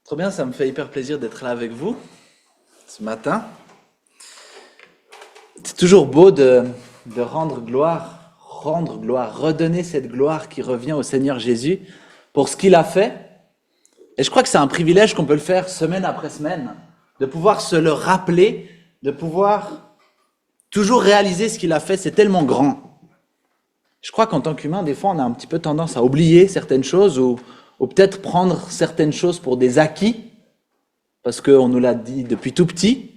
Trop bien, ça me fait hyper plaisir d'être là avec vous ce matin. C'est toujours beau de rendre gloire, redonner cette gloire qui revient au Seigneur Jésus pour ce qu'il a fait. Et je crois que c'est un privilège qu'on peut le faire semaine après semaine, de pouvoir se le rappeler, de pouvoir toujours réaliser ce qu'il a fait, c'est tellement grand. Je crois qu'en tant qu'humain, des fois, on a un petit peu tendance à oublier certaines choses ou peut-être prendre certaines choses pour des acquis, parce qu'on nous l'a dit depuis tout petit.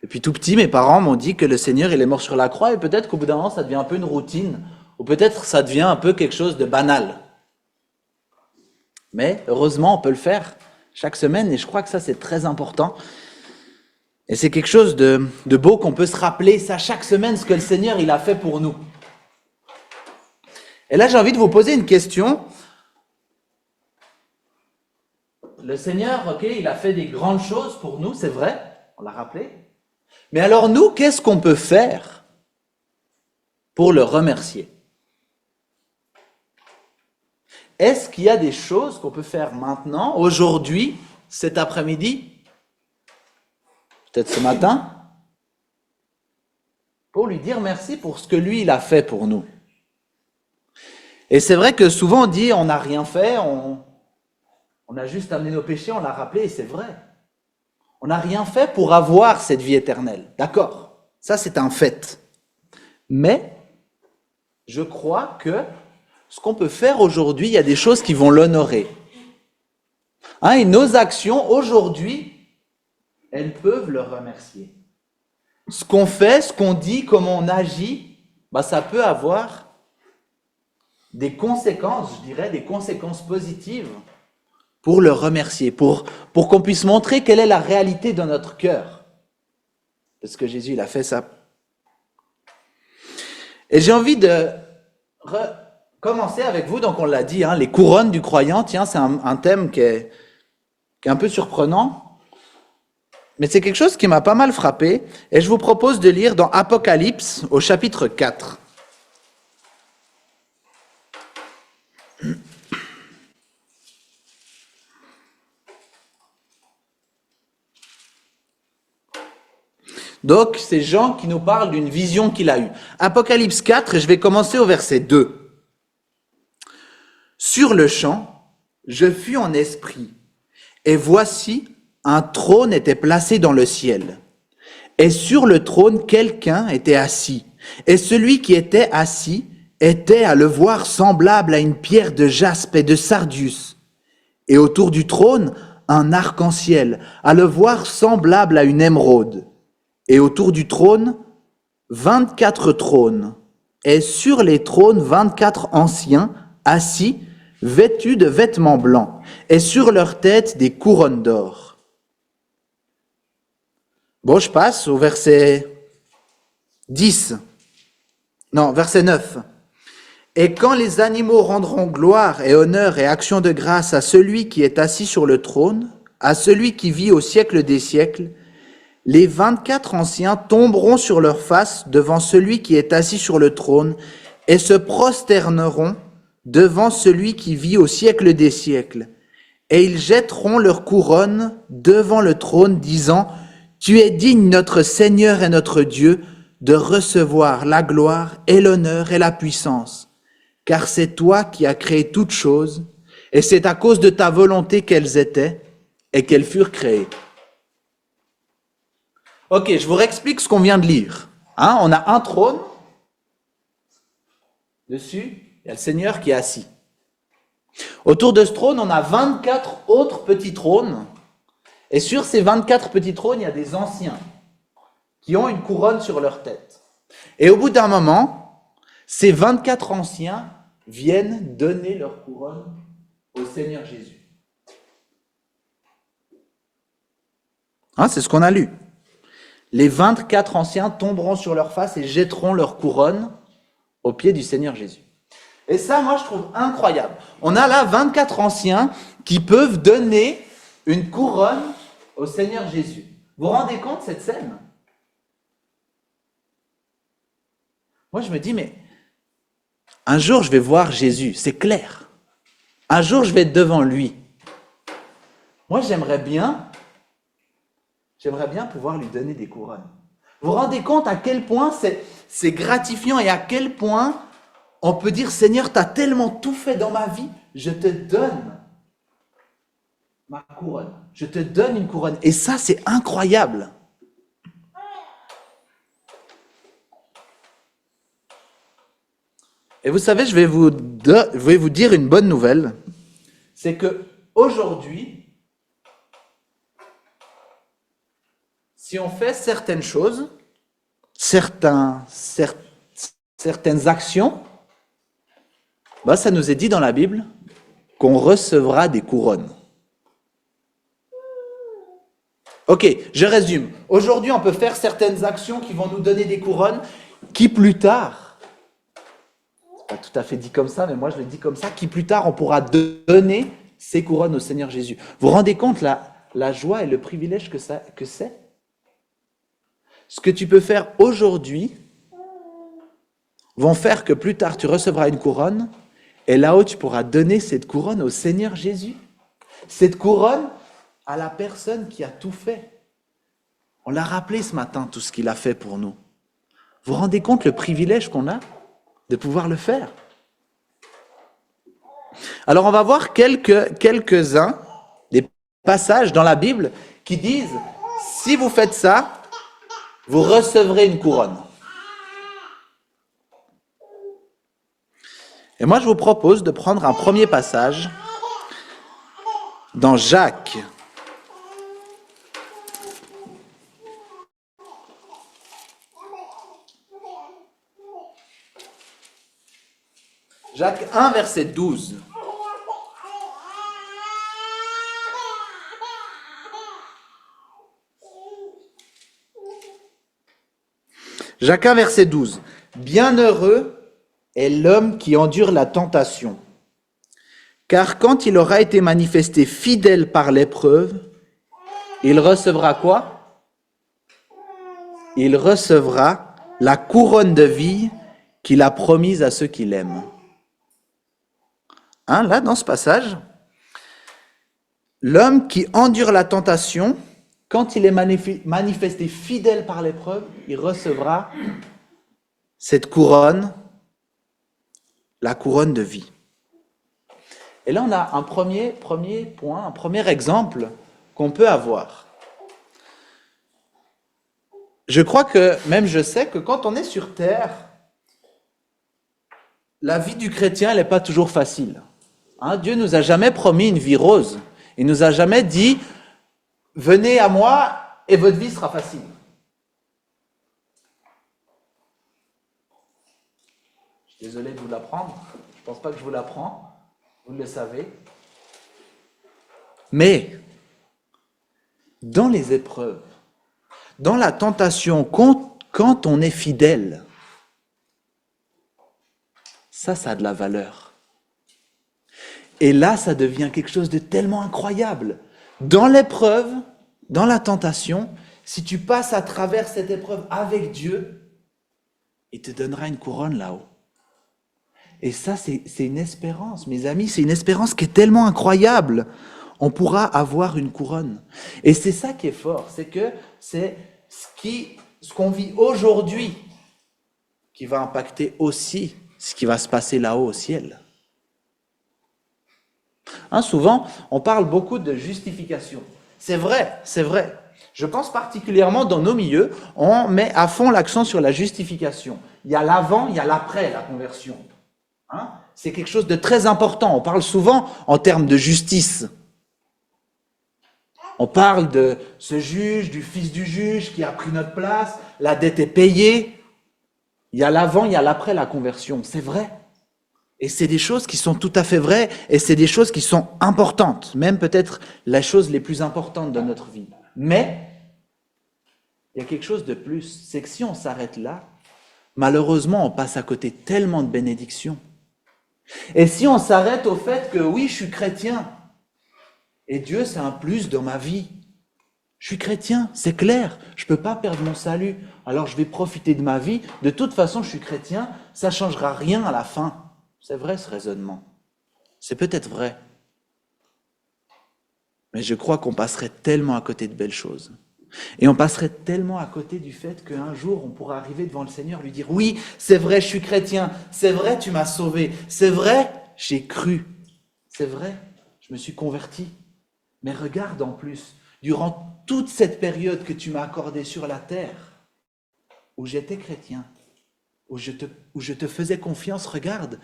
Depuis tout petit, mes parents m'ont dit que le Seigneur, il est mort sur la croix, et peut-être qu'au bout d'un moment, ça devient un peu une routine, ou peut-être ça devient un peu quelque chose de banal. Mais heureusement, on peut le faire chaque semaine, et je crois que ça, c'est très important. Et c'est quelque chose de beau qu'on peut se rappeler, ça, chaque semaine, ce que le Seigneur, il a fait pour nous. Et là, j'ai envie de vous poser une question. Le Seigneur, ok, il a fait des grandes choses pour nous, c'est vrai, on l'a rappelé. Mais alors nous, qu'est-ce qu'on peut faire pour le remercier? Est-ce qu'il y a des choses qu'on peut faire maintenant, aujourd'hui, cet après-midi, peut-être ce matin, pour lui dire merci pour ce que lui, il a fait pour nous? Et c'est vrai que souvent on dit on n'a rien fait, on a juste amené nos péchés, on l'a rappelé, et c'est vrai. On n'a rien fait pour avoir cette vie éternelle. D'accord, ça c'est un fait. Mais je crois que ce qu'on peut faire aujourd'hui, il y a des choses qui vont l'honorer. Et nos actions aujourd'hui, elles peuvent le remercier. Ce qu'on fait, ce qu'on dit, comment on agit, ça peut avoir des conséquences, je dirais, des conséquences positives pour le remercier, pour qu'on puisse montrer quelle est la réalité de notre cœur. Parce que Jésus, il a fait ça. Et j'ai envie de commencer avec vous, donc on l'a dit, les couronnes du croyant, tiens, c'est un thème qui est un peu surprenant, mais c'est quelque chose qui m'a pas mal frappé, et je vous propose de lire dans Apocalypse, au chapitre 4. Donc, c'est Jean qui nous parle d'une vision qu'il a eue. Apocalypse 4, et je vais commencer au verset 2. Sur le champ, je fus en esprit, et voici, un trône était placé dans le ciel. Et sur le trône, quelqu'un était assis. Et celui qui était assis était, à le voir, semblable à une pierre de jaspe et de sardius. Et autour du trône, un arc-en-ciel, à le voir, semblable à une émeraude. Et autour du trône, 24 trônes. Et sur les trônes, 24 anciens, assis, vêtus de vêtements blancs. Et sur leurs têtes, des couronnes d'or. Bon, je passe au verset 10. Non, verset 9. Et quand les animaux rendront gloire et honneur et action de grâce à celui qui est assis sur le trône, à celui qui vit au siècle des siècles, les 24 anciens tomberont sur leurs faces devant celui qui est assis sur le trône et se prosterneront devant celui qui vit au siècle des siècles. Et ils jetteront leurs couronnes devant le trône, disant : Tu es digne, notre Seigneur et notre Dieu, de recevoir la gloire et l'honneur et la puissance, car c'est toi qui as créé toutes choses, et c'est à cause de ta volonté qu'elles étaient et qu'elles furent créées. Ok, je vous réexplique ce qu'on vient de lire. On a un trône, dessus, il y a le Seigneur qui est assis. Autour de ce trône, on a 24 autres petits trônes, et sur ces 24 petits trônes, il y a des anciens qui ont une couronne sur leur tête. Et au bout d'un moment, ces 24 anciens viennent donner leur couronne au Seigneur Jésus. C'est ce qu'on a lu. Les 24 anciens tomberont sur leur face et jetteront leur couronne aux pieds du Seigneur Jésus. Et ça, moi, je trouve incroyable. On a là 24 anciens qui peuvent donner une couronne au Seigneur Jésus. Vous vous rendez compte de cette scène? Moi, je me dis, mais un jour, je vais voir Jésus, c'est clair. Un jour, je vais être devant lui. Moi, j'aimerais bien pouvoir lui donner des couronnes. Vous vous rendez compte à quel point c'est gratifiant et à quel point on peut dire, Seigneur, tu as tellement tout fait dans ma vie, je te donne ma couronne. Je te donne une couronne. Et ça, c'est incroyable. Et vous savez, je vais vous dire une bonne nouvelle. C'est que aujourd'hui, si on fait certaines choses, certaines actions, ça nous est dit dans la Bible qu'on recevra des couronnes. Ok, je résume. Aujourd'hui, on peut faire certaines actions qui vont nous donner des couronnes qui plus tard, c'est pas tout à fait dit comme ça, mais moi je le dis comme ça, qui plus tard on pourra donner ces couronnes au Seigneur Jésus. Vous vous rendez compte la joie et le privilège que c'est? Ce que tu peux faire aujourd'hui vont faire que plus tard tu recevras une couronne et là-haut tu pourras donner cette couronne au Seigneur Jésus. Cette couronne à la personne qui a tout fait. On l'a rappelé ce matin, tout ce qu'il a fait pour nous. Vous vous rendez compte le privilège qu'on a de pouvoir le faire? Alors on va voir quelques-uns des passages dans la Bible qui disent, si vous faites ça, vous recevrez une couronne. Et moi je vous propose de prendre un premier passage dans Jacques. Jacques 1, verset 12. Jacques 1, verset 12. Bienheureux est l'homme qui endure la tentation, car quand il aura été manifesté fidèle par l'épreuve, il recevra quoi? Il recevra la couronne de vie qu'il a promise à ceux qui l'aiment. Là, dans ce passage, l'homme qui endure la tentation, quand il est manifesté fidèle par l'épreuve, il recevra cette couronne, la couronne de vie. Et là, on a un premier point, un premier exemple qu'on peut avoir. Je crois que, même je sais que quand on est sur terre, la vie du chrétien, elle n'est pas toujours facile. Dieu ne nous a jamais promis une vie rose. Il ne nous a jamais dit « Venez à moi et votre vie sera facile ». Je suis désolé de vous l'apprendre. Je ne pense pas que je vous l'apprends. Vous le savez. Mais, dans les épreuves, dans la tentation, quand on est fidèle, ça a de la valeur. Et là, ça devient quelque chose de tellement incroyable. Dans l'épreuve, dans la tentation, si tu passes à travers cette épreuve avec Dieu, il te donnera une couronne là-haut. Et ça, c'est une espérance, mes amis, c'est une espérance qui est tellement incroyable. On pourra avoir une couronne. Et c'est ça qui est fort, c'est que c'est ce qu'on vit aujourd'hui qui va impacter aussi ce qui va se passer là-haut au ciel. Souvent, on parle beaucoup de justification. C'est vrai, c'est vrai. Je pense particulièrement dans nos milieux, on met à fond l'accent sur la justification. Il y a l'avant, il y a l'après la conversion. C'est quelque chose de très important. On parle souvent en termes de justice. On parle de ce juge, du fils du juge qui a pris notre place, la dette est payée. Il y a l'avant, il y a l'après la conversion. C'est vrai. Et c'est des choses qui sont tout à fait vraies et c'est des choses qui sont importantes, même peut-être les choses les plus importantes de notre vie. Mais il y a quelque chose de plus, c'est que si on s'arrête là, malheureusement on passe à côté tellement de bénédictions. Et si on s'arrête au fait que oui, je suis chrétien et Dieu c'est un plus dans ma vie, je suis chrétien, c'est clair, je ne peux pas perdre mon salut, alors je vais profiter de ma vie, de toute façon je suis chrétien, ça ne changera rien à la fin. C'est vrai ce raisonnement. C'est peut-être vrai. Mais je crois qu'on passerait tellement à côté de belles choses. Et on passerait tellement à côté du fait qu'un jour, on pourra arriver devant le Seigneur, lui dire, oui, c'est vrai, je suis chrétien, c'est vrai, tu m'as sauvé, c'est vrai, j'ai cru, c'est vrai, je me suis converti. Mais regarde en plus, durant toute cette période que tu m'as accordée sur la terre, où j'étais chrétien, où je te faisais confiance, regarde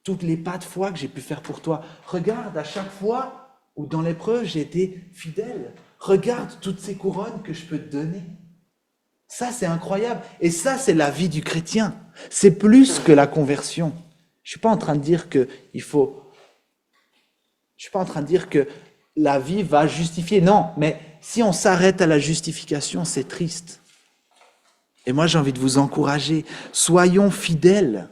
toutes les pas de foi que j'ai pu faire pour toi. Regarde à chaque fois où dans l'épreuve j'ai été fidèle. Regarde toutes ces couronnes que je peux te donner. Ça, c'est incroyable. Et ça, c'est la vie du chrétien. C'est plus que la conversion. Je ne suis pas en train de dire que il faut... Je ne suis pas en train de dire que la vie va justifier. Non, mais si on s'arrête à la justification, c'est triste. Et moi, j'ai envie de vous encourager. Soyons fidèles.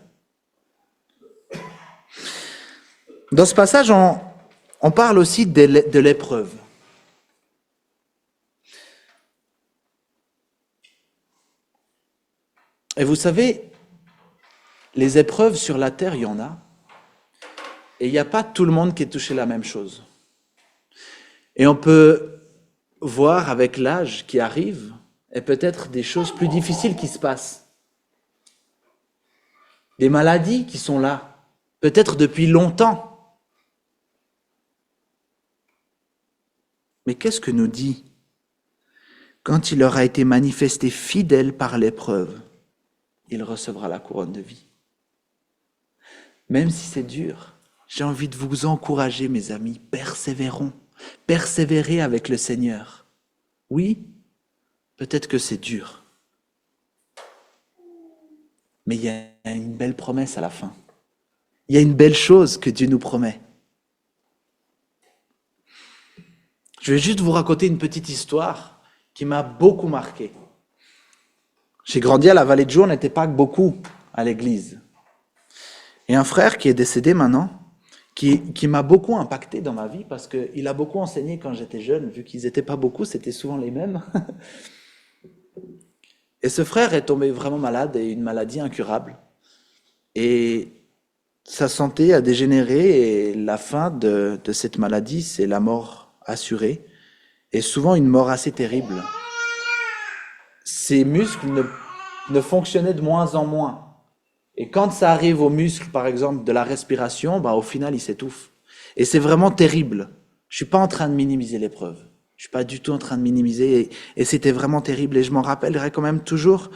Dans ce passage, on parle aussi de l'épreuve. Et vous savez, les épreuves sur la terre, il y en a. Et il n'y a pas tout le monde qui est touché la même chose. Et on peut voir avec l'âge qui arrive, et peut-être des choses plus difficiles qui se passent. Des maladies qui sont là, peut-être depuis longtemps. Mais qu'est-ce que nous dit quand il aura été manifesté fidèle par l'épreuve, il recevra la couronne de vie. Même si c'est dur, j'ai envie de vous encourager, mes amis, persévérons. Persévérez avec le Seigneur. Oui, peut-être que c'est dur, mais il y a une belle promesse à la fin. Il y a une belle chose que Dieu nous promet. Je vais juste vous raconter une petite histoire qui m'a beaucoup marqué. J'ai grandi à la Vallée de Joux, on n'était pas beaucoup à l'église. Et un frère qui est décédé maintenant, qui m'a beaucoup impacté dans ma vie parce qu'il a beaucoup enseigné quand j'étais jeune, vu qu'ils n'étaient pas beaucoup, c'était souvent les mêmes. Et ce frère est tombé vraiment malade, et une maladie incurable. Et sa santé a dégénéré, et la fin de cette maladie, c'est la mort assurée, et souvent une mort assez terrible. Ses muscles ne fonctionnaient de moins en moins. Et quand ça arrive aux muscles, par exemple, de la respiration, au final, il s'étouffe. Et c'est vraiment terrible. Je suis pas en train de minimiser l'épreuve. Je suis pas du tout en train de minimiser. Et c'était vraiment terrible. Et je m'en rappellerai quand même toujours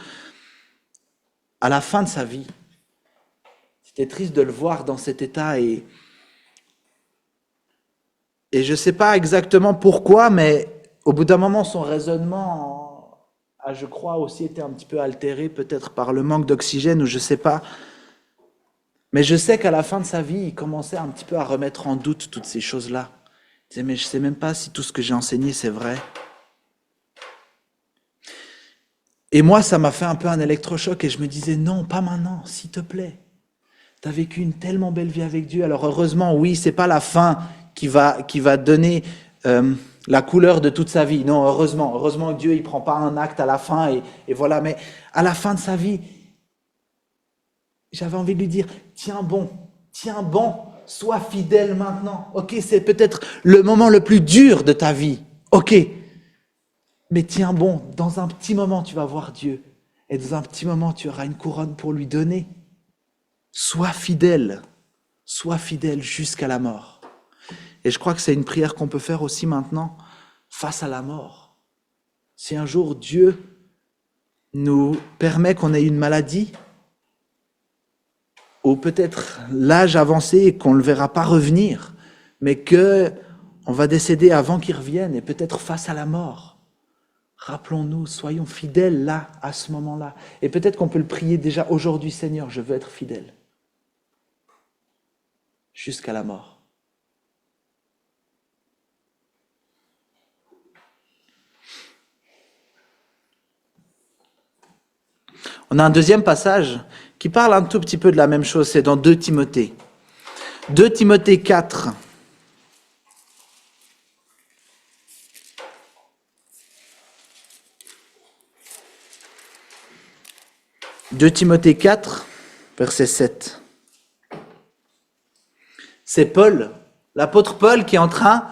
à la fin de sa vie. C'était triste de le voir dans cet état. Et je sais pas exactement pourquoi, mais au bout d'un moment, son raisonnement a, je crois, aussi été un petit peu altéré, peut-être par le manque d'oxygène, ou je sais pas. Mais je sais qu'à la fin de sa vie, il commençait un petit peu à remettre en doute toutes ces choses-là. Il disait, mais je sais même pas si tout ce que j'ai enseigné, c'est vrai. Et moi, ça m'a fait un peu un électrochoc, et je me disais, non, pas maintenant, s'il te plaît. Tu as vécu une tellement belle vie avec Dieu. Alors heureusement, oui, c'est pas la fin qui va donner la couleur de toute sa vie. Non, heureusement que Dieu, il prend pas un acte à la fin, et voilà. Mais à la fin de sa vie, j'avais envie de lui dire, tiens bon, sois fidèle maintenant. Ok, c'est peut-être le moment le plus dur de ta vie. Ok, mais tiens bon, dans un petit moment, tu vas voir Dieu. Et dans un petit moment, tu auras une couronne pour lui donner. Sois fidèle jusqu'à la mort. Et je crois que c'est une prière qu'on peut faire aussi maintenant face à la mort. Si un jour Dieu nous permet qu'on ait une maladie, ou peut-être l'âge avancé et qu'on ne le verra pas revenir, mais qu'on va décéder avant qu'il revienne, et peut-être face à la mort, rappelons-nous, soyons fidèles là, à ce moment-là. Et peut-être qu'on peut le prier déjà aujourd'hui, Seigneur, je veux être fidèle. Jusqu'à la mort. On a un deuxième passage qui parle un tout petit peu de la même chose, c'est dans 2 Timothée. 2 Timothée 4. « 2 Timothée 4, verset 7. C'est Paul, l'apôtre Paul, qui est en train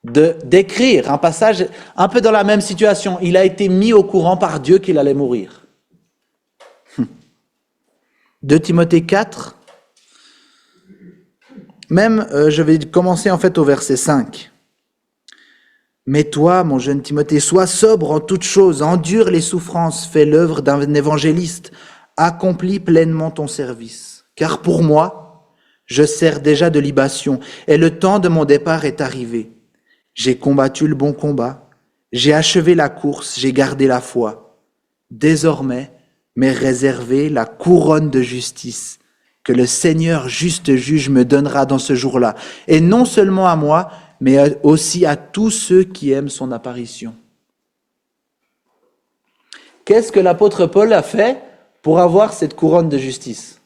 d'écrire un passage un peu dans la même situation. Il a été mis au courant par Dieu qu'il allait mourir. 2 Timothée 4, même je vais commencer en fait au verset 5. Mais toi, mon jeune Timothée, sois sobre en toutes choses, endure les souffrances, fais l'œuvre d'un évangéliste, accomplis pleinement ton service. Car pour moi, je sers déjà de libation, et le temps de mon départ est arrivé. J'ai combattu le bon combat, j'ai achevé la course, j'ai gardé la foi. Désormais, m'est réservée la couronne de justice que le Seigneur juste juge me donnera dans ce jour-là, et non seulement à moi, mais aussi à tous ceux qui aiment son apparition. Qu'est-ce que l'apôtre Paul a fait pour avoir cette couronne de justice?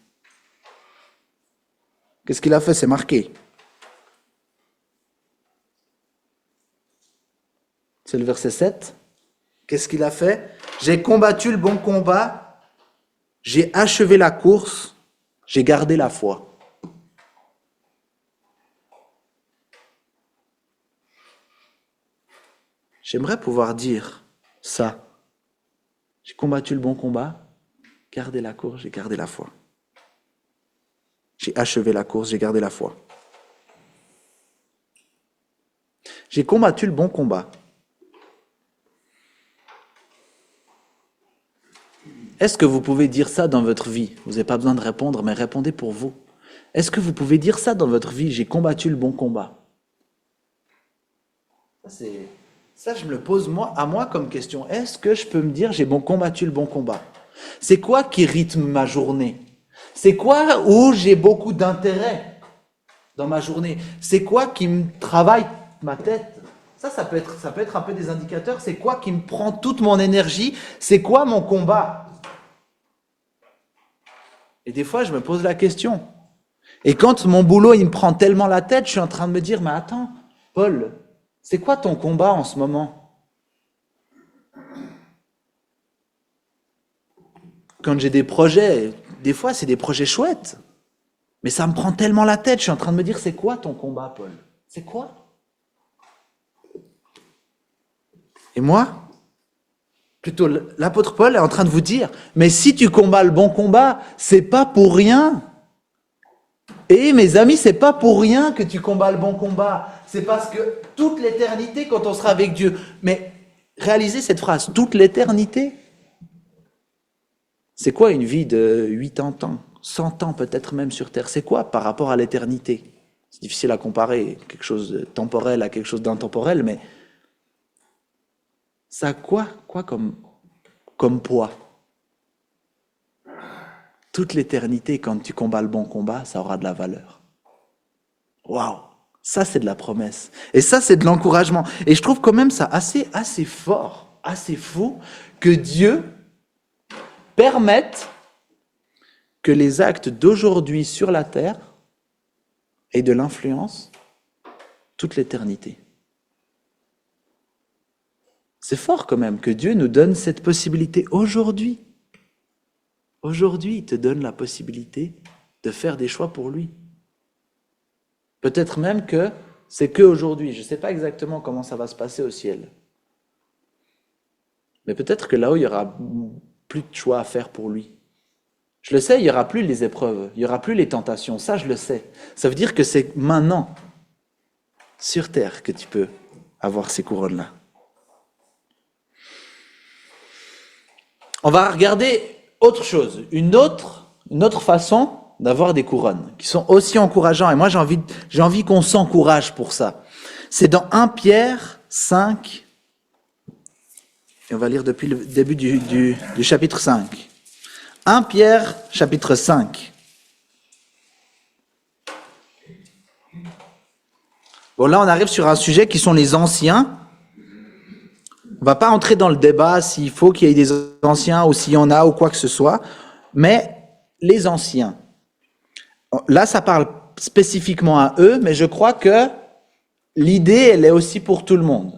Qu'est-ce qu'il a fait? C'est marqué. C'est le verset 7. Qu'est-ce qu'il a fait? J'ai combattu le bon combat, j'ai achevé la course, j'ai gardé la foi. J'aimerais pouvoir dire ça. J'ai combattu le bon combat, gardé la course, j'ai gardé la foi. J'ai achevé la course, j'ai gardé la foi. J'ai combattu le bon combat. Est-ce que vous pouvez dire ça dans votre vie? Vous n'avez pas besoin de répondre, mais répondez pour vous. Est-ce que vous pouvez dire ça dans votre vie? J'ai combattu le bon combat. Ça, je me le pose à moi comme question. Est-ce que je peux me dire j'ai combattu le bon combat? C'est quoi qui rythme ma journée? C'est quoi où j'ai beaucoup d'intérêt dans ma journée? C'est quoi qui me travaille ma tête? Ça peut être un peu des indicateurs. C'est quoi qui me prend toute mon énergie? C'est quoi mon combat? Et des fois, je me pose la question. Et quand mon boulot, il me prend tellement la tête, je suis en train de me dire, mais attends, Paul, c'est quoi ton combat en ce moment? Quand j'ai des projets, des fois, c'est des projets chouettes. Mais ça me prend tellement la tête, je suis en train de me dire, c'est quoi ton combat, Paul? C'est quoi? Et moi, plutôt l'apôtre Paul est en train de vous dire, mais si tu combats le bon combat, c'est pas pour rien. Et mes amis, c'est pas pour rien que tu combats le bon combat. C'est parce que toute l'éternité, quand on sera avec Dieu, mais réalisez cette phrase, toute l'éternité. C'est quoi une vie de 80 ans, 100 ans peut-être même sur Terre? C'est quoi par rapport à l'éternité? C'est difficile à comparer quelque chose de temporel à quelque chose d'intemporel, mais ça a quoi comme poids? Toute l'éternité, quand tu combats le bon combat, ça aura de la valeur. Waouh! Ça, c'est de la promesse. Et ça, c'est de l'encouragement. Et je trouve quand même ça assez fort, assez fou, que Dieu permette que les actes d'aujourd'hui sur la terre aient de l'influence toute l'éternité. C'est fort quand même que Dieu nous donne cette possibilité aujourd'hui. Aujourd'hui, il te donne la possibilité de faire des choix pour lui. Peut-être même que c'est qu'aujourd'hui. Je ne sais pas exactement comment ça va se passer au ciel. Mais peut-être que là-haut, il n'y aura plus de choix à faire pour lui. Je le sais, il n'y aura plus les épreuves, il n'y aura plus les tentations. Ça, je le sais. Ça veut dire que c'est maintenant, sur terre, que tu peux avoir ces couronnes-là. On va regarder autre chose, une autre façon d'avoir des couronnes, qui sont aussi encourageants. Et moi, j'ai envie qu'on s'encourage pour ça. C'est dans 1 Pierre 5, et on va lire depuis le début du chapitre 5. 1 Pierre, chapitre 5. Bon, là, on arrive sur un sujet qui sont les anciens. On ne va pas entrer dans le débat s'il faut qu'il y ait des anciens ou s'il y en a ou quoi que ce soit, mais les anciens. Là, ça parle spécifiquement à eux, mais je crois que l'idée, elle est aussi pour tout le monde.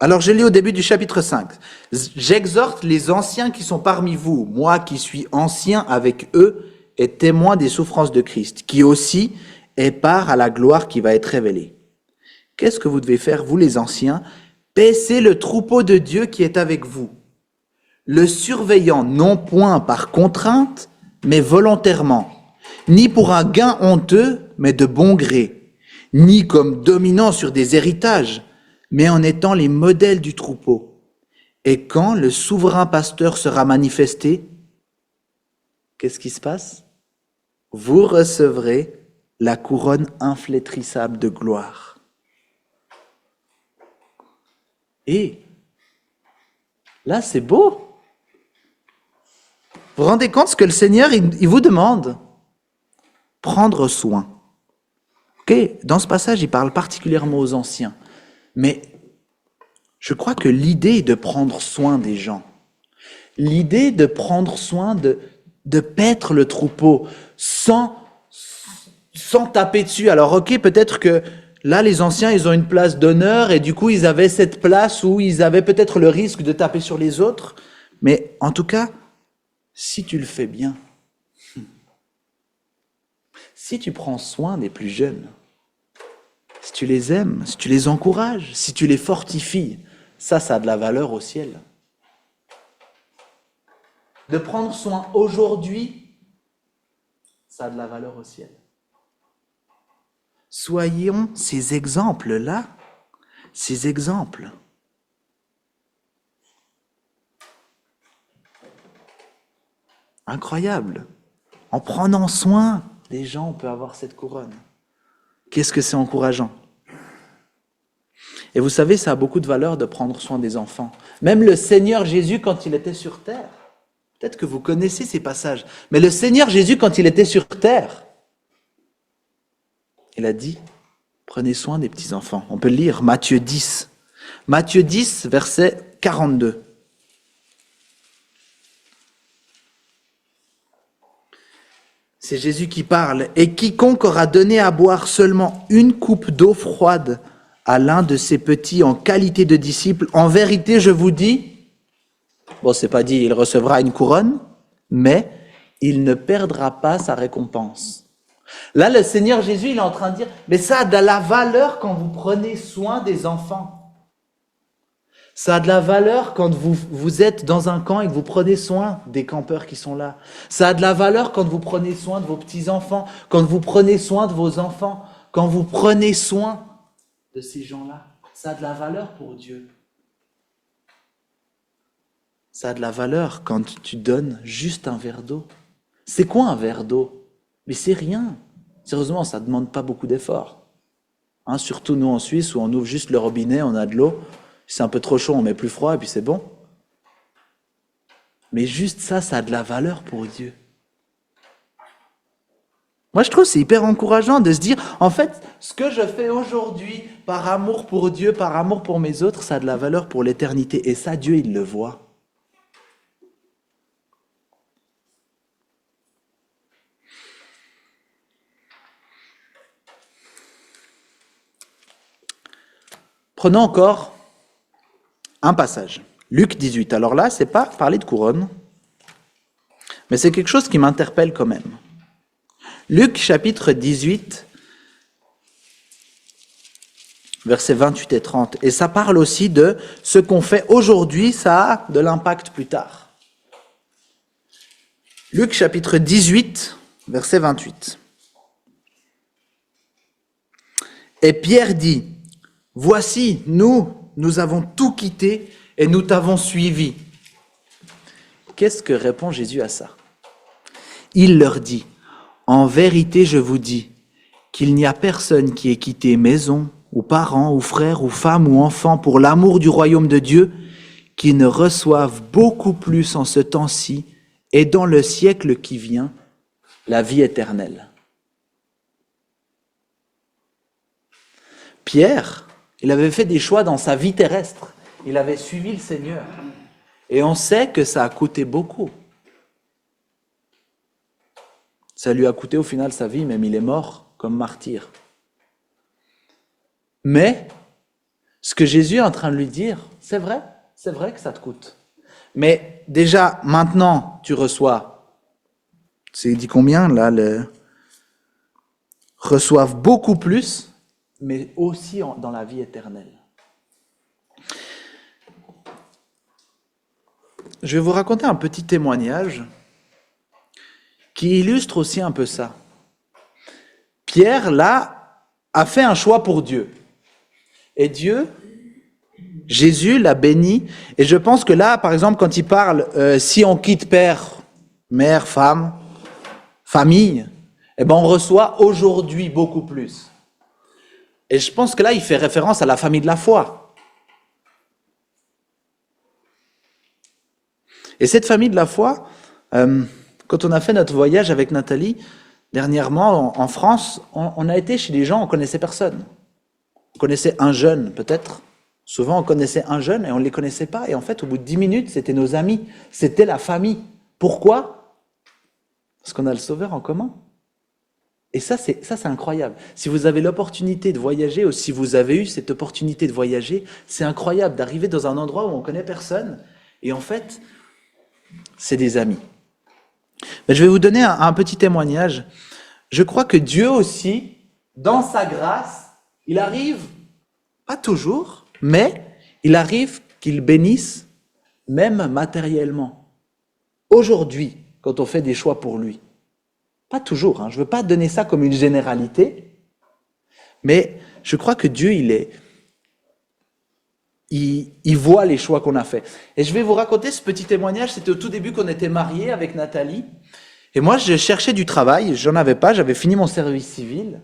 Alors, je lis au début du chapitre 5. J'exhorte les anciens qui sont parmi vous, moi qui suis ancien avec eux et témoin des souffrances de Christ, qui aussi est part à la gloire qui va être révélée. qu'est-ce que vous devez faire, vous les anciens? Paissez le troupeau de Dieu qui est avec vous, le surveillant non point par contrainte, mais volontairement, ni pour un gain honteux, mais de bon gré, ni comme dominant sur des héritages, mais en étant les modèles du troupeau. Et quand le souverain pasteur sera manifesté, qu'est-ce qui se passe? Vous recevrez la couronne inflétrissable de gloire. Et là, c'est beau. Vous vous rendez compte ce que le Seigneur, il vous demande? Prendre soin. Okay. Dans ce passage, il parle particulièrement aux anciens. Mais je crois que l'idée est de prendre soin des gens. L'idée de prendre soin, de paître le troupeau sans taper dessus. Alors ok, peut-être que là, les anciens, ils ont une place d'honneur et du coup, ils avaient cette place où ils avaient peut-être le risque de taper sur les autres. Mais en tout cas, si tu le fais bien, si tu prends soin des plus jeunes, si tu les aimes, si tu les encourages, si tu les fortifies, ça a de la valeur au ciel. De prendre soin aujourd'hui, ça a de la valeur au ciel. Soyons ces exemples-là, ces exemples. Incroyable. En prenant soin des gens, on peut avoir cette couronne. Qu'est-ce que c'est encourageant? Et vous savez, ça a beaucoup de valeur de prendre soin des enfants. Même le Seigneur Jésus, quand il était sur terre, peut-être que vous connaissez ces passages, mais le Seigneur Jésus, quand il était sur terre, il a dit, prenez soin des petits-enfants. On peut le lire, Matthieu 10. Matthieu 10, verset 42. C'est Jésus qui parle. « Et quiconque aura donné à boire seulement une coupe d'eau froide à l'un de ses petits en qualité de disciple, en vérité, je vous dis, bon, c'est pas dit, il recevra une couronne, mais il ne perdra pas sa récompense. » Là, le Seigneur Jésus, il est en train de dire, mais ça a de la valeur quand vous prenez soin des enfants. Ça a de la valeur quand vous êtes dans un camp et que vous prenez soin des campeurs qui sont là. Ça a de la valeur quand vous prenez soin de vos petits-enfants, quand vous prenez soin de vos enfants, quand vous prenez soin de ces gens-là. Ça a de la valeur pour Dieu. Ça a de la valeur quand tu donnes juste un verre d'eau. C'est quoi un verre d'eau? Mais c'est rien. Sérieusement, ça ne demande pas beaucoup d'efforts. Hein, surtout nous en Suisse où on ouvre juste le robinet, on a de l'eau. Si c'est un peu trop chaud, on met plus froid et puis c'est bon. Mais juste ça a de la valeur pour Dieu. Moi, je trouve que c'est hyper encourageant de se dire, en fait, ce que je fais aujourd'hui par amour pour Dieu, par amour pour mes autres, ça a de la valeur pour l'éternité. Et ça, Dieu, il le voit. Prenons encore un passage. Luc 18. Alors là, c'est pas parler de couronne, mais c'est quelque chose qui m'interpelle quand même. Luc chapitre 18, versets 28 et 30. Et ça parle aussi de ce qu'on fait aujourd'hui, ça a de l'impact plus tard. Luc chapitre 18, verset 28. Et Pierre dit, « Voici, nous avons tout quitté et nous t'avons suivi. » Qu'est-ce que répond Jésus à ça? Il leur dit, « En vérité, je vous dis qu'il n'y a personne qui ait quitté maison, ou parents, ou frères, ou femmes, ou enfants pour l'amour du royaume de Dieu, qui ne reçoive beaucoup plus en ce temps-ci et dans le siècle qui vient, la vie éternelle. » Pierre, il avait fait des choix dans sa vie terrestre. Il avait suivi le Seigneur. Et on sait que ça a coûté beaucoup. Ça lui a coûté au final sa vie, même il est mort comme martyr. Mais, ce que Jésus est en train de lui dire, c'est vrai que ça te coûte. Mais déjà, maintenant, tu reçois, c'est dit combien là, reçoivent beaucoup plus. mais aussi dans la vie éternelle. Je vais vous raconter un petit témoignage qui illustre aussi un peu ça. Pierre, là, a fait un choix pour Dieu. Et Dieu, Jésus l'a béni. Et je pense que là, par exemple, quand il parle, si on quitte père, mère, femme, famille, eh ben on reçoit aujourd'hui beaucoup plus. Et je pense que là, il fait référence à la famille de la foi. Et cette famille de la foi, quand on a fait notre voyage avec Nathalie, dernièrement en France, on a été chez des gens, on connaissait personne. On connaissait un jeune peut-être. Souvent on connaissait un jeune et on ne les connaissait pas. Et en fait, au bout de 10 minutes, c'était nos amis. C'était la famille. Pourquoi? Parce qu'on a le Sauveur en commun. Et ça, c'est incroyable. Si vous avez l'opportunité de voyager, ou si vous avez eu cette opportunité de voyager, c'est incroyable d'arriver dans un endroit où on ne connaît personne. Et en fait, c'est des amis. Mais je vais vous donner un petit témoignage. Je crois que Dieu aussi, dans sa grâce, il arrive, pas toujours, mais il arrive qu'il bénisse même matériellement. Aujourd'hui, quand on fait des choix pour lui. Pas toujours, je ne veux pas donner ça comme une généralité, mais je crois que Dieu, il voit les choix qu'on a faits. Et je vais vous raconter ce petit témoignage. C'était au tout début qu'on était mariés avec Nathalie. Et moi, je cherchais du travail. J'en avais pas. J'avais fini mon service civil.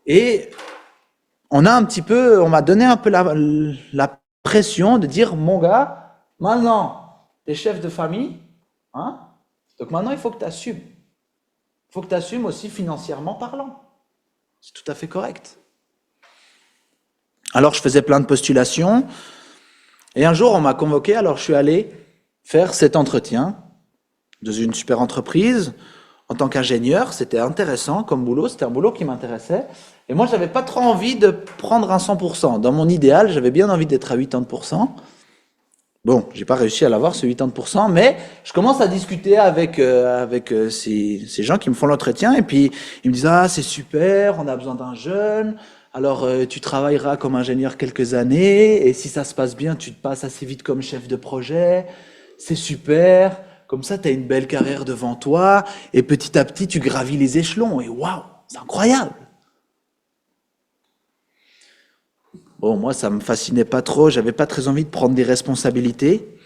Et on m'a donné un peu la pression de dire, mon gars, maintenant, t'es chef de famille, donc maintenant, il faut que tu assumes. Il faut que tu assumes aussi financièrement parlant. C'est tout à fait correct. Alors, je faisais plein de postulations. Et un jour, on m'a convoqué. Alors, je suis allé faire cet entretien dans une super entreprise en tant qu'ingénieur. C'était intéressant comme boulot. C'était un boulot qui m'intéressait. Et moi, je n'avais pas trop envie de prendre un 100%. Dans mon idéal, j'avais bien envie d'être à 80%. Bon, j'ai pas réussi à l'avoir, ce 80%, mais je commence à discuter avec ces gens qui me font l'entretien, et puis ils me disent « Ah, c'est super, on a besoin d'un jeune, alors tu travailleras comme ingénieur quelques années, et si ça se passe bien, tu te passes assez vite comme chef de projet, c'est super, comme ça tu as une belle carrière devant toi, et petit à petit tu gravis les échelons, et waouh, c'est incroyable !» Bon, moi, ça me fascinait pas trop, j'avais pas très envie de prendre des responsabilités.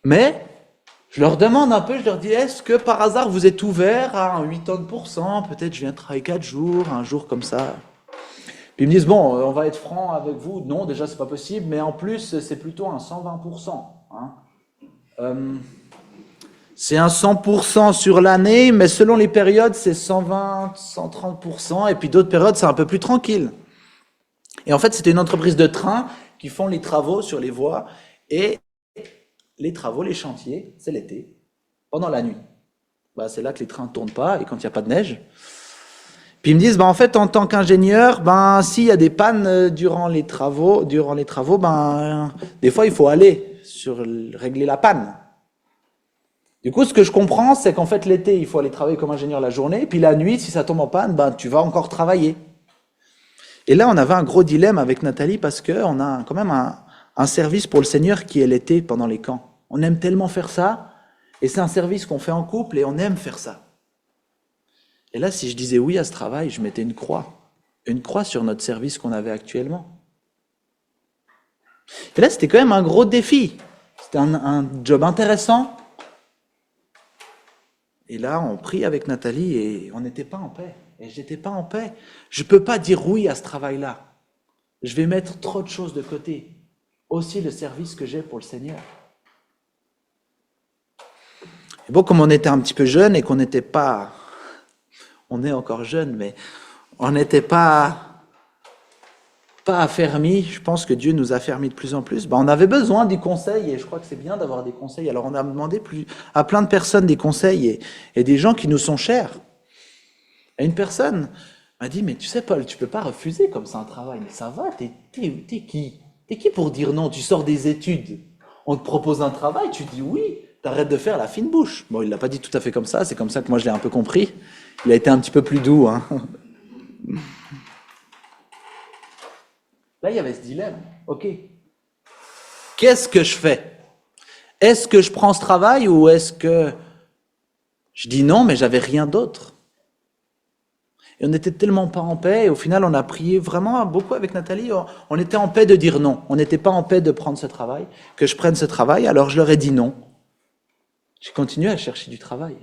Mais, je leur demande un peu, je leur dis, est-ce que par hasard vous êtes ouvert à un 80%, peut-être je viens travailler 4 jours, un jour comme ça. Puis ils me disent, bon, on va être franc avec vous, non, déjà c'est pas possible, mais en plus, c'est plutôt un 120%. C'est un 100% sur l'année, mais selon les périodes, c'est 120, 130%, et puis d'autres périodes, c'est un peu plus tranquille. Et en fait, c'était une entreprise de train qui font les travaux sur les voies. Et les travaux, les chantiers, c'est l'été, pendant la nuit. C'est là que les trains ne tournent pas et quand il n'y a pas de neige. Puis ils me disent, en fait, en tant qu'ingénieur, s'il y a des pannes durant les travaux, des fois, il faut aller régler la panne. Du coup, ce que je comprends, c'est qu'en fait, l'été, il faut aller travailler comme ingénieur la journée. Puis la nuit, si ça tombe en panne, tu vas encore travailler. Et là, on avait un gros dilemme avec Nathalie parce qu'on a quand même un service pour le Seigneur qui est l'été pendant les camps. On aime tellement faire ça, et c'est un service qu'on fait en couple et on aime faire ça. Et là, si je disais oui à ce travail, je mettais une croix sur notre service qu'on avait actuellement. Et là, c'était quand même un gros défi. C'était un job intéressant. Et là, on prie avec Nathalie et on n'était pas en paix. Et j'étais pas en paix. Je peux pas dire oui à ce travail-là. Je vais mettre trop de choses de côté. Aussi le service que j'ai pour le Seigneur. Et bon, comme on était un petit peu jeune et qu'on n'était pas... On est encore jeune, mais on n'était pas affermis. Je pense que Dieu nous a affermis de plus en plus. On avait besoin des conseils et je crois que c'est bien d'avoir des conseils. Alors on a demandé à plein de personnes des conseils et des gens qui nous sont chers. Et une personne m'a dit, mais tu sais Paul, tu peux pas refuser comme ça un travail, mais ça va, t'es qui? T'es qui pour dire non? Tu sors des études, on te propose un travail, tu dis oui, t'arrêtes de faire la fine bouche. Bon, il l'a pas dit tout à fait comme ça, c'est comme ça que moi je l'ai un peu compris. Il a été un petit peu plus doux. Là, il y avait ce dilemme. Ok, qu'est-ce que je fais? Est-ce que je prends ce travail ou est-ce que je dis non, mais j'avais rien d'autre? Et on n'était tellement pas en paix, et au final, on a prié vraiment beaucoup avec Nathalie. On était en paix de dire non. On n'était pas en paix de prendre ce travail, que je prenne ce travail. Alors je leur ai dit non. J'ai continué à chercher du travail.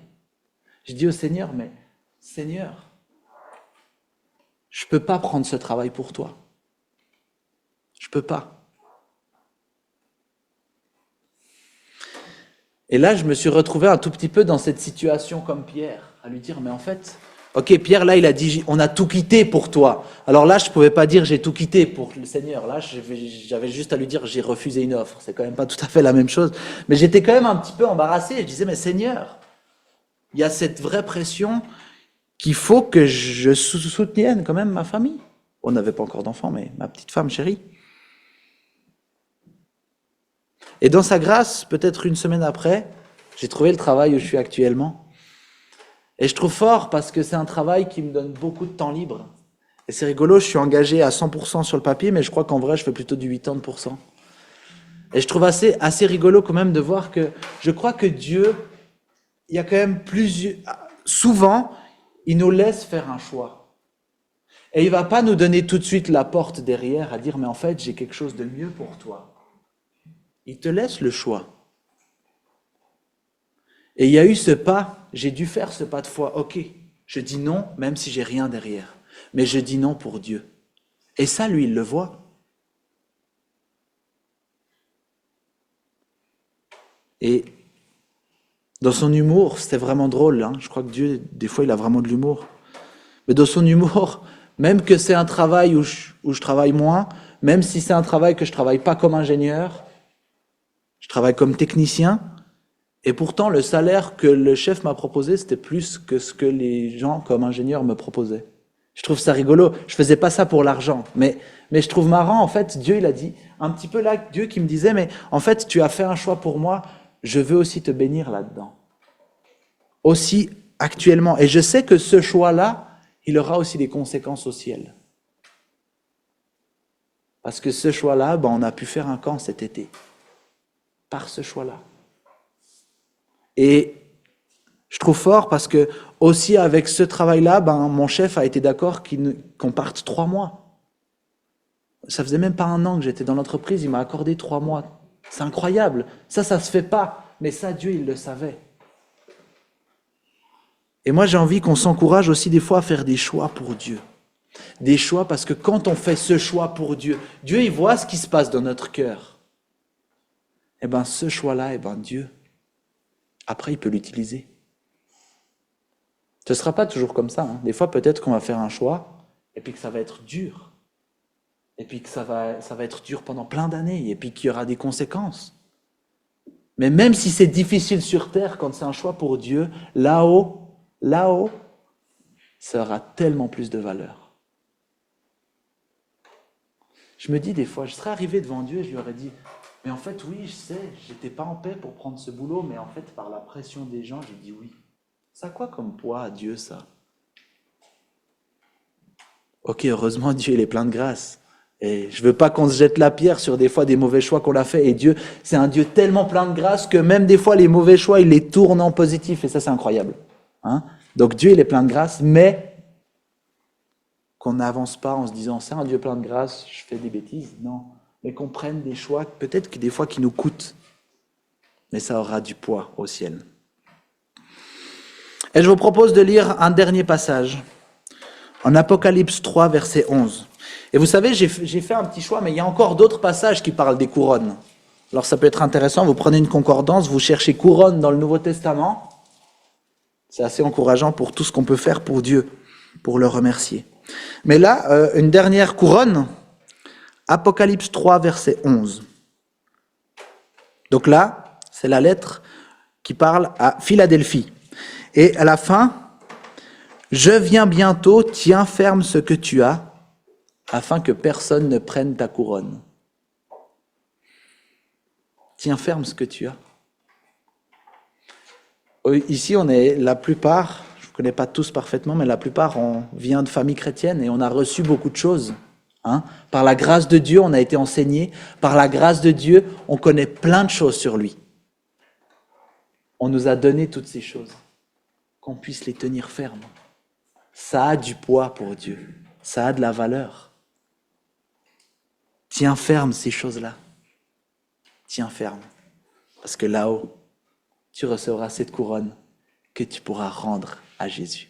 Je dis au Seigneur, mais Seigneur, je ne peux pas prendre ce travail pour toi. Je ne peux pas. Et là, je me suis retrouvé un tout petit peu dans cette situation comme Pierre, à lui dire, mais en fait, ok, Pierre, là, il a dit, on a tout quitté pour toi. Alors là, je ne pouvais pas dire, j'ai tout quitté pour le Seigneur. Là, j'avais juste à lui dire, j'ai refusé une offre. C'est quand même pas tout à fait la même chose. Mais j'étais quand même un petit peu embarrassé. Je disais, mais Seigneur, il y a cette vraie pression qu'il faut que je soutienne quand même ma famille. On n'avait pas encore d'enfant, mais ma petite femme chérie. Et dans sa grâce, peut-être une semaine après, j'ai trouvé le travail où je suis actuellement. Et je trouve fort parce que c'est un travail qui me donne beaucoup de temps libre. Et c'est rigolo, je suis engagé à 100% sur le papier, mais je crois qu'en vrai, je fais plutôt du 80%. Et je trouve assez rigolo quand même de voir que je crois que Dieu, il y a quand même plusieurs... Souvent, il nous laisse faire un choix. Et il ne va pas nous donner tout de suite la porte derrière à dire, mais en fait, j'ai quelque chose de mieux pour toi. Il te laisse le choix. Et il y a eu ce pas, j'ai dû faire ce pas de foi. Ok, je dis non, même si j'ai rien derrière. Mais je dis non pour Dieu. Et ça, lui, il le voit. Et dans son humour, c'était vraiment drôle. Hein. Je crois que Dieu, des fois, il a vraiment de l'humour. Mais dans son humour, même que c'est un travail où je travaille moins, même si c'est un travail que je ne travaille pas comme ingénieur, je travaille comme technicien, et pourtant le salaire que le chef m'a proposé, c'était plus que ce que les gens comme ingénieurs me proposaient. Je trouve ça rigolo. Je faisais pas ça pour l'argent, mais je trouve marrant, en fait, Dieu, il a dit, un petit peu là, Dieu qui me disait, mais en fait, tu as fait un choix pour moi, je veux aussi te bénir là-dedans. Aussi actuellement. Et je sais que ce choix-là, il aura aussi des conséquences au ciel. Parce que ce choix-là, on a pu faire un camp cet été. Par ce choix-là. Et je trouve fort parce que aussi avec ce travail-là, mon chef a été d'accord qu'on parte 3 mois. Ça faisait même pas 1 an que j'étais dans l'entreprise, il m'a accordé 3 mois. C'est incroyable. Ça se fait pas. Mais ça, Dieu, il le savait. Et moi, j'ai envie qu'on s'encourage aussi des fois à faire des choix pour Dieu. Des choix parce que quand on fait ce choix pour Dieu, Dieu, il voit ce qui se passe dans notre cœur. Et ce choix-là, Dieu, après, il peut l'utiliser. Ce ne sera pas toujours comme ça. Hein. Des fois, peut-être qu'on va faire un choix et puis que ça va être dur. Et puis que ça va être dur pendant plein d'années et puis qu'il y aura des conséquences. Mais même si c'est difficile sur terre, quand c'est un choix pour Dieu, là-haut, ça aura tellement plus de valeur. Je me dis des fois, je serais arrivé devant Dieu et je lui aurais dit, mais en fait, oui, je sais, j'étais pas en paix pour prendre ce boulot, mais en fait, par la pression des gens, j'ai dit oui. Ça a quoi comme poids à Dieu, ça? Ok, heureusement, Dieu, il est plein de grâce. Et je veux pas qu'on se jette la pierre sur des fois des mauvais choix qu'on a fait. Et Dieu, c'est un Dieu tellement plein de grâce que même des fois, les mauvais choix, il les tourne en positif. Et ça, c'est incroyable. Hein? Donc Dieu, il est plein de grâce, mais qu'on n'avance pas en se disant, c'est un Dieu plein de grâce, je fais des bêtises. Non. Mais qu'on prenne des choix, peut-être que des fois, qui nous coûtent. Mais ça aura du poids au ciel. Et je vous propose de lire un dernier passage. En Apocalypse 3, verset 11. Et vous savez, j'ai fait un petit choix, mais il y a encore d'autres passages qui parlent des couronnes. Alors ça peut être intéressant, vous prenez une concordance, vous cherchez couronne dans le Nouveau Testament. C'est assez encourageant pour tout ce qu'on peut faire pour Dieu, pour le remercier. Mais là, une dernière couronne, Apocalypse 3, verset 11. Donc là, c'est la lettre qui parle à Philadelphie. Et à la fin, « Je viens bientôt, tiens ferme ce que tu as, afin que personne ne prenne ta couronne. » Tiens ferme ce que tu as. Ici, on est la plupart, je ne connais pas tous parfaitement, mais la plupart, on vient de familles chrétiennes et on a reçu beaucoup de choses. Hein? Par la grâce de Dieu, on a été enseigné. Par la grâce de Dieu, on connaît plein de choses sur lui. On nous a donné toutes ces choses, qu'on puisse les tenir fermes. Ça a du poids pour Dieu. Ça a de la valeur. Tiens ferme ces choses-là. Tiens ferme. Parce que là-haut, tu recevras cette couronne que tu pourras rendre à Jésus.